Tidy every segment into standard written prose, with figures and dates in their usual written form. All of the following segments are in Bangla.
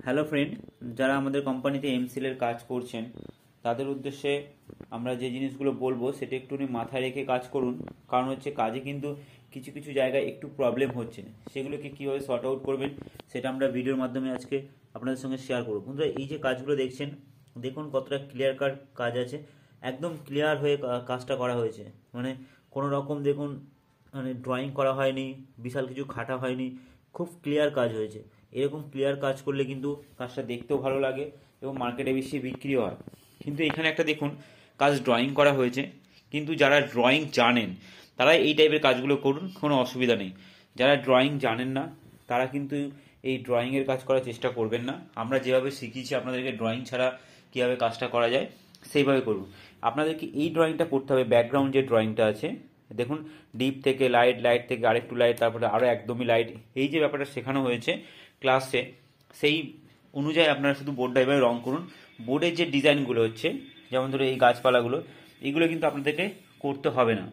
হ্যালো ফ্রেন্ড, যারা আমাদের কোম্পানিতে এমসিলের কাজ করছেন তাদের উদ্দেশ্যে আমরা যে জিনিসগুলো বলবো সেটা একটুখানি মাথায় রেখে কাজ করুন। কারণ হচ্ছে কাজে কিন্তু কিছু কিছু জায়গায় একটু প্রবলেম হচ্ছে, সেগুলোকে কীভাবে সর্ট আউট করবেন সেটা আমরা ভিডিওর মাধ্যমে আজকে আপনাদের সঙ্গে শেয়ার করবো। বন্ধুরা, এই যে কাজগুলো দেখছেন, দেখুন কতটা ক্লিয়ার কাট কাজ আছে, একদম ক্লিয়ার হয়ে কাজটা করা হয়েছে। মানে কোনো রকম দেখুন মানে ড্রয়িং করা হয়নি, বিশাল কিছু খাটা হয়নি, খুব ক্লিয়ার কাজ হয়েছে। এরকম ক্লিয়ার কাজ করলে কিন্তু কাজটা দেখতেও ভালো লাগে এবং মার্কেটে বেশি বিক্রিও হয়। কিন্তু এখানে একটা দেখুন কাজ ড্রয়িং করা হয়েছে, কিন্তু যারা ড্রয়িং জানেন তারা এই টাইপের কাজগুলো করুন, কোনো অসুবিধা নেই। যারা ড্রয়িং জানেন না তারা কিন্তু এই ড্রয়িংয়ের কাজ করার চেষ্টা করবেন না। আমরা যেভাবে শিখিয়েছি আপনাদেরকে ড্রয়িং ছাড়া কীভাবে কাজটা করা যায় সেইভাবে করুন। আপনাদেরকে এই ড্রয়িংটা করতে হবে, ব্যাকগ্রাউন্ড যে ড্রয়িংটা আছে দেখুন, ডিপ থেকে লাইট, লাইট থেকে আরেকটু লাইট, তারপরে আরও একদমই লাইট, এই যে ব্যাপারটা শেখানো হয়েছে ক্লাসে সেই অনুযায়ী আপনারা শুধু বোর্ডটা এভাবে রং করুন। বোর্ডের যে ডিজাইনগুলো হচ্ছে, যেমন ধরো এই গাছপালাগুলো, এগুলো কিন্তু আপনাদেরকে করতে হবে না,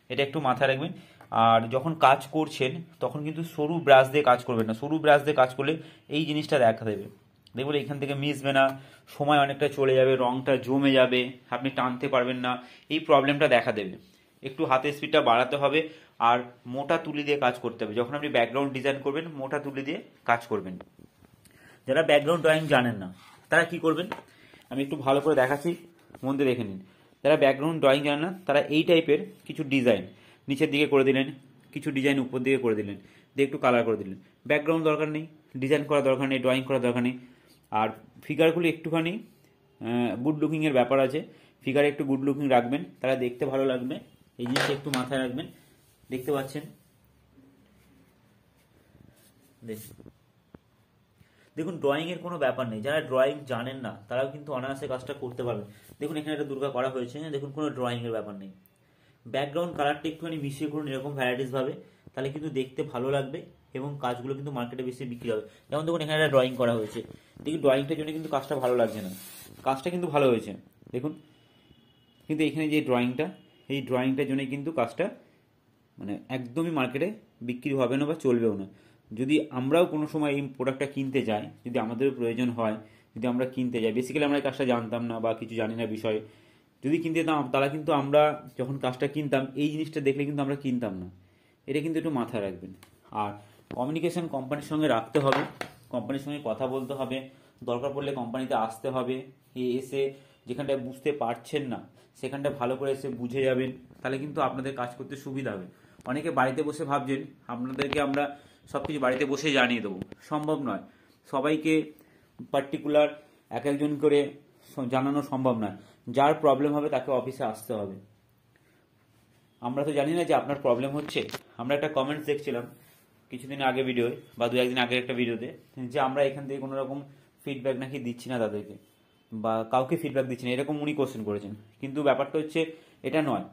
এটা একটু মাথায় রাখবেন। আর যখন কাজ করছেন তখন কিন্তু সরু ব্রাশ দিয়ে কাজ করবেন না। সরু ব্রাশ দিয়ে কাজ করলে এই জিনিসটা দেখা দেবে, দেখবেন এখান থেকে মিশবে না, সময় অনেকটা চলে যাবে, রংটা জমে যাবে, আপনি টানতে পারবেন না, এই প্রবলেমটা দেখা দেবে। একটু হাতের স্পিডটা বাড়াতে হবে আর মোটা তুলি দিয়ে কাজ করতে হবে। যখন আপনি ব্যাকগ্রাউন্ড ডিজাইন করবেন মোটা তুলি দিয়ে কাজ করবেন। যারা ব্যাকগ্রাউন্ড ড্রয়িং জানেন না তারা কি করবেন আমি একটু ভালো করে দেখাচ্ছি, মন দিয়ে দেখে নিন। যারা ব্যাকগ্রাউন্ড ড্রয়িং জানেন না তারা এই টাইপের কিছু ডিজাইন নিচের দিকে করে দিলেন, কিছু ডিজাইন উপর দিকে করে দিলেন, দিয়ে একটু কালার করে দিলেন। ব্যাকগ্রাউন্ড দরকার নেই, ডিজাইন করা দরকার নেই, ড্রয়িং করা দরকার নেই। আর ফিগারগুলো একটুখানি গুড লুকিংয়ের ব্যাপার আছে, ফিগারে একটু গুড লুকিং রাখবেন, তারা দেখতে ভালো লাগবে। এই জিনিসটা একটু মাথায় রাখবেন। দেখতে পাচ্ছেন, দেখুন ড্রয়িংয়ের কোনো ব্যাপার নেই। যারা ড্রয়িং জানেন না তারাও কিন্তু অনায়াসে কাজটা করতে পারবেন। দেখুন এখানে একটা দুর্গা করা হয়েছে, দেখুন কোনো ড্রয়িংয়ের ব্যাপার নেই। ব্যাকগ্রাউন্ড কালারটা একটুখানি মিশিয়ে করুন এরকম ভ্যারাইটিসভাবে, তাহলে কিন্তু দেখতে ভালো লাগবে এবং কাজগুলো কিন্তু মার্কেটে বেশি বিক্রি হবে। যেমন দেখুন এখানে একটা ড্রয়িং করা হয়েছে, দেখুন ড্রয়িংটার জন্য কিন্তু কাজটা ভালো লাগছে না, কাজটা কিন্তু ভালো হয়েছে দেখুন। কিন্তু এখানে যে ড্রয়িংটা, এই ড্রয়িংটার জন্য কিন্তু কাজটা মানে একদমই মার্কেটে বিক্রি হবে না বা চলবেও না। যদি আমরাও কোনো সময় এই প্রোডাক্টটা কিনতে যাই, যদি আমাদেরও প্রয়োজন হয়, যদি আমরা কিনতে যাই, বেসিক্যালি আমরা এই কাজটা জানতাম না বা কিছু জানি না বিষয়ে, যদি কিনতে যেতাম তাহলে কিন্তু আমরা যখন কাজটা কিনতাম এই জিনিসটা দেখলে কিন্তু আমরা কিনতাম না। এটা কিন্তু একটু মাথায় রাখবেন। আর কমিউনিকেশন কোম্পানির সঙ্গে রাখতে হবে, কোম্পানির সঙ্গে কথা বলতে হবে, দরকার পড়লে কোম্পানিতে আসতে হবে। এসে যেখানটায় বুঝতে পারছেন না সেখানটা ভালো করে এসে বুঝে যাবেন, তাহলে কিন্তু আপনাদের কাজ করতে সুবিধা হবে। অনেকে বাড়িতে বসে ভাবছেন আপনাদেরকে আমরা সব কিছু বাড়িতে বসে জানিয়ে দেবো, সম্ভব নয়। সবাইকে পার্টিকুলার এক একজন করে জানানো সম্ভব নয়। যার প্রবলেম হবে তাকে অফিসে আসতে হবে। আমরা তো জানি না যে আপনার প্রবলেম হচ্ছে। আমরা একটা কমেন্টস দেখছিলাম কিছুদিন আগে ভিডিওয় বা দু একদিন আগে একটা ভিডিওতে, যে আমরা এখান থেকে কোনো রকম ফিডব্যাক নাকি দিচ্ছি না তাদেরকে, বা কাউকে ফিডব্যাক দিচ্ছি না, এরকম উনি কোশ্চেন করেছেন। কিন্তু ব্যাপারটা হচ্ছে এটা নয়।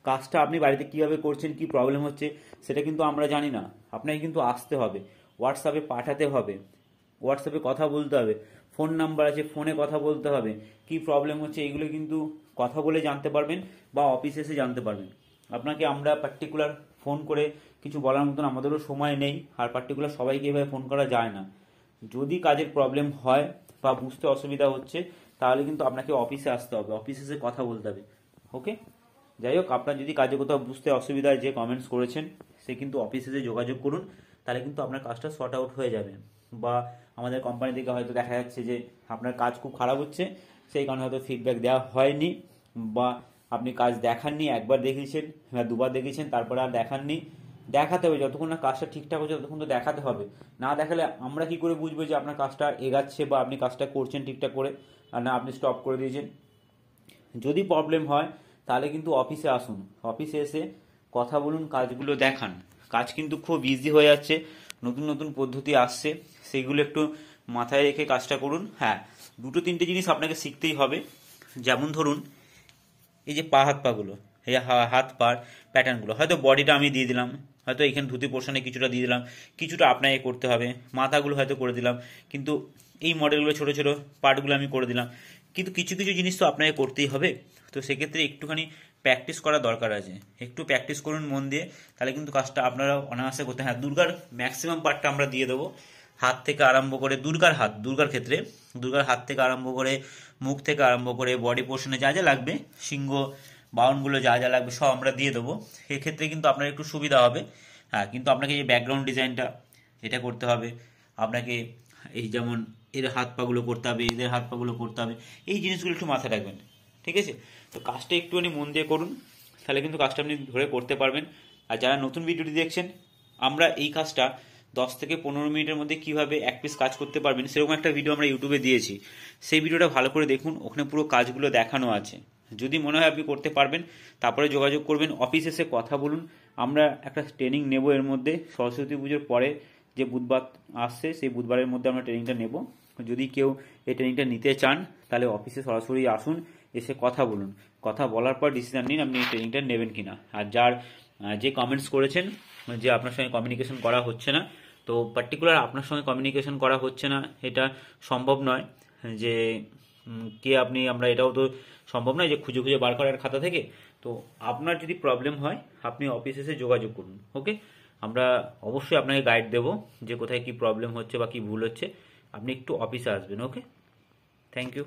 কাজটা আপনি বাড়িতে কিভাবে করছেন, কি প্রবলেম হচ্ছে সেটা কিন্তু আমরা জানি না। আপনাকে কিন্তু আসতে হবে, হোয়াটসঅ্যাপে পাঠাতে হবে, হোয়াটসঅ্যাপে কথা বলতে হবে, ফোন নাম্বার আছে ফোনে কথা বলতে হবে। কি প্রবলেম হচ্ছে এগুলো কিন্তু কথা বলে জানতে পারবেন বা অফিসে এসে জানতে পারবেন। আপনাকে আমরা পার্টিকুলার ফোন করে কিছু বলার মতন আমাদেরও সময় নেই, আর পার্টিকুলার সবাইকে এভাবে ফোন করা যায় না। যদি কাজের প্রবলেম হয় বা বুঝতে অসুবিধা হচ্ছে তাহলে কিন্তু আপনাকে অফিসে আসতে হবে, অফিসে এসে কথা বলতে হবে। ওকে, যাই হোক, আপনার যদি কাজে কোথাও বুঝতে অসুবিধা যে কমেন্টস করেছেন সে কিন্তু অফিসে এসে যোগাযোগ করুন, তাহলে কিন্তু আপনার কাজটা সর্ট আউট হয়ে যাবে। বা আমাদের কোম্পানি থেকে হয়তো দেখা যাচ্ছে যে আপনার কাজ খুব খারাপ হচ্ছে, সেই কারণে হয়তো ফিডব্যাক দেওয়া হয়নি, বা আপনি কাজ দেখাননি, একবার দেখিয়েছেন বা দুবার দেখিয়েছেন তারপরে আর দেখাননি। দেখাতে হবে, যতক্ষণ না কাজটা ঠিকঠাক হচ্ছে ততক্ষণ তো দেখাতে হবে। না দেখালে আমরা কি করে বুঝবো যে আপনার কাজটা এগাচ্ছে বা আপনি কাজটা করছেন ঠিকঠাক করে, আর না আপনি স্টপ করে দিয়েছেন। যদি প্রবলেম হয় তাহলে কিন্তু অফিসে আসুন, অফিসে এসে কথা বলুন, কাজগুলো দেখান। কাজ কিন্তু খুব ইজি হয়ে যাচ্ছে, নতুন নতুন পদ্ধতি আসছে, সেইগুলো একটু মাথায় রেখে কাজটা করুন। হ্যাঁ, দুটো তিনটে জিনিস আপনাকে শিখতেই হবে। যেমন ধরুন এই যে পা হাত পাগুলো, এই হাত পার প্যাটার্নগুলো, হয়তো বডিটা আমি দিয়ে দিলাম, হয়তো এখানে ধুতি পোর্শনে কিছুটা দিয়ে দিলাম, কিছুটা আপনাকে করতে হবে। মাথাগুলো হয়তো করে দিলাম, কিন্তু এই মডেলগুলো ছোটো ছোটো পার্টগুলো আমি করে দিলাম, কিন্তু কিছু কিছু জিনিস তো আপনাকে করতেই হবে। তো সেক্ষেত্রে একটুখানি প্র্যাকটিস করা দরকার আছে, একটু প্র্যাকটিস করুন মন দিয়ে, তাহলে কিন্তু কাজটা আপনারা অনায়াসে করতে। হ্যাঁ, দুর্গার ম্যাক্সিমাম পার্টটা আমরা দিয়ে দেবো, হাত থেকে আরম্ভ করে দুর্গার হাত থেকে আরম্ভ করে মুখ থেকে আরম্ভ করে বডি পোর্শনে যা যা লাগবে, সিংহ বাউনগুলো যা যা লাগবে সব আমরা দিয়ে দেবো। সেক্ষেত্রে কিন্তু আপনার একটু সুবিধা হবে। হ্যাঁ, কিন্তু আপনাকে যে ব্যাকগ্রাউন্ড ডিজাইনটা এটা করতে হবে, আপনাকে এই যেমন এর হাত পাগুলো করতে হবে, এদের হাত পাগুলো করতে হবে, এই জিনিসগুলো একটু মাথায় রাখবেন, ঠিক আছে? তো কাজটা একটুখানি মন দিয়ে করুন, তাহলে কিন্তু কাজটা আপনি ধরে করতে পারবেন। আর যারা নতুন ভিডিওটি দেখছেন, আমরা এই কাজটা 10 থেকে 15 মিনিটের মধ্যে কিভাবে এক পিস কাজ করতে পারবেন সেরকম একটা ভিডিও আমরা ইউটিউবে দিয়েছি। সেই ভিডিওটা ভালো করে দেখুন, ওখানে পুরো কাজগুলো দেখানো আছে। যদি মনে হয় আপনি করতে পারবেন, তারপরে যোগাযোগ করবেন, অফিসে এসে কথা বলুন। আমরা একটা ট্রেনিং নেব এর মধ্যে, সরস্বতী পুজোর পরে যে বুধবার আসছে সেই বুধবারের মধ্যে আমরা ট্রেনিংটা নেব। যদি কেউ এই ট্রেনিংটা নিতে চান তাহলে অফিসে সরাসরি আসুন, এসে কথা বলুন, কথা বলার পর ডিসিশন নিন আপনি এই ট্রেনিংটা নেবেন কিনা। আর যে কমেন্টস করেছেন যে আপনার সঙ্গে কমিউনিকেশন করা হচ্ছে না, তো পার্টিকুলার আপনার সঙ্গে কমিউনিকেশন করা হচ্ছে না এটা সম্ভব নয়, যে কে আপনি, আমরা এটাও তো সম্ভব নয় যে খুঁজে খুঁজে বার করার খাতা থেকে। তো আপনার যদি প্রবলেম হয় আপনি অফিসে এসে যোগাযোগ করুন, ওকে? আমরা অবশ্যই আপনাকে গাইড দেবো যে কোথায় কি প্রবলেম হচ্ছে বা কি ভুল হচ্ছে। আপনি একটু অফিসে আসবেন, ওকে? Thank you.